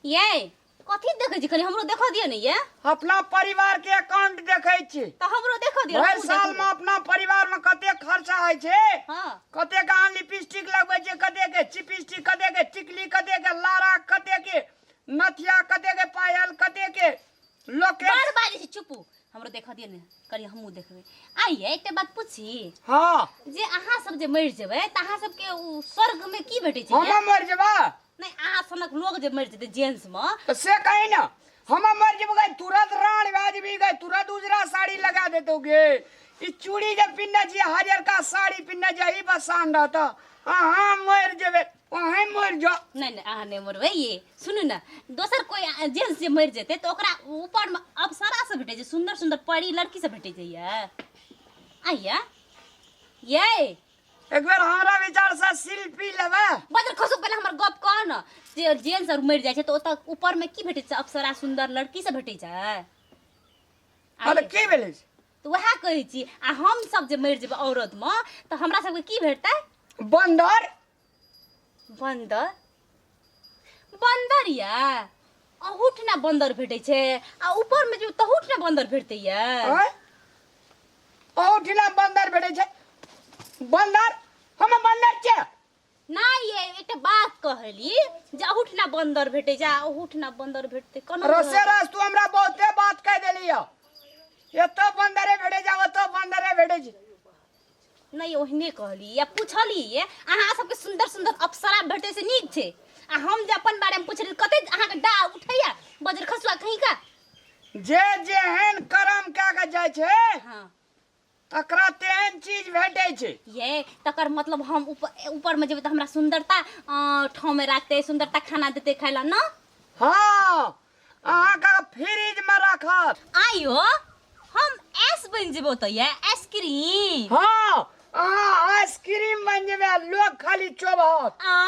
ये कथी देखै छी खाली हमरो देखा दियो ने ये अपना परिवार के अकाउंट देखै छी त हमरो देखा दियो हर साल में अपना परिवार में कते खर्चा है छे हां कते का लिपस्टिक लगबै छे कते के चिपस्टिक कते के टिकली कते के लारा कते के नथिया कते के पायल कते के लोके बार बार से चुपू हमरो देखा दियो ने करी हमहु देखबै आइए एकटा बात पूछी हां जे अहाँ सब जे मर जेबै त अहाँ सब के स्वर्ग में की भेटै छै हम मर जेबा नहीं अहाँ सनक लोग जे मर जेतै जेंट्स में तो से कहीं ना हम मर जेबे तुरंत राण बाज भी गए तुरंत उजरा साड़ी लगा देतोगे ई चूड़ी जब पिन्ना जी 1000 का साड़ी पिन्ना जाई बसान रहता हां मर जेबे वहीं मर जा नहीं नहीं अहाँ नहीं मरबै ये सुनू ना दोसर कोई जेंट्स जे मर जेतै तो ओकरा ऊपर में अप्सरा से भेटै छै सुंदर सुंदर परी लड़की से भेटै छै ये आइया ये एक बार हमरा विचार से शिल्पी लेबे बदर खसो पहले हमर गप कह न जे जेंट्स और मर जाय छै तो ओत ऊपर में की भेटै छै अप्सरा सुंदर लड़की से भेटै छै अरे की भेलै तो वह कहै छी आ हम सब जे मर जेबै औरत में तो हमरा सब के की भेटतै बंदर बंदर बंदर या अहूठ ना बंदर भेटै छै आ ऊपर में जो तहूठ ना बंदर भेटतै या औठिला बंदर भेटै छै बंदर हम बंदर छै ना ये एकटा बात कहली जे अहूठ ना बंदर भेटै छै अहूठ ना बंदर भेटतै कोना रसे रस तू हमरा बहुते बात कह देलियो एतो बंदरे भेटै जा ओतो बंदरे भेटै छै नहीं ओहने कहली या पूछली ये अहाँ सबके सुंदर सुंदर अप्सरा भेटै से नीक छै आ हम जे अपन बारे में पूछली कते अहाँ के डा उठैया बजर खसुआ कहीं का जे जेहन कर्म का के जाय छै हां तकरा तेहन चीज भेटै छै ये तकर मतलब हम ऊपर में जेबै त हमरा सुंदरता ठाव में राखते सुंदरता खाना देते खाइला न हां अहाँ का फ्रिज में रखत आयो हम एस बन जेबो त ये आइसक्रीम हां आइसक्रीम बन जेबे लोग खाली चोबत आ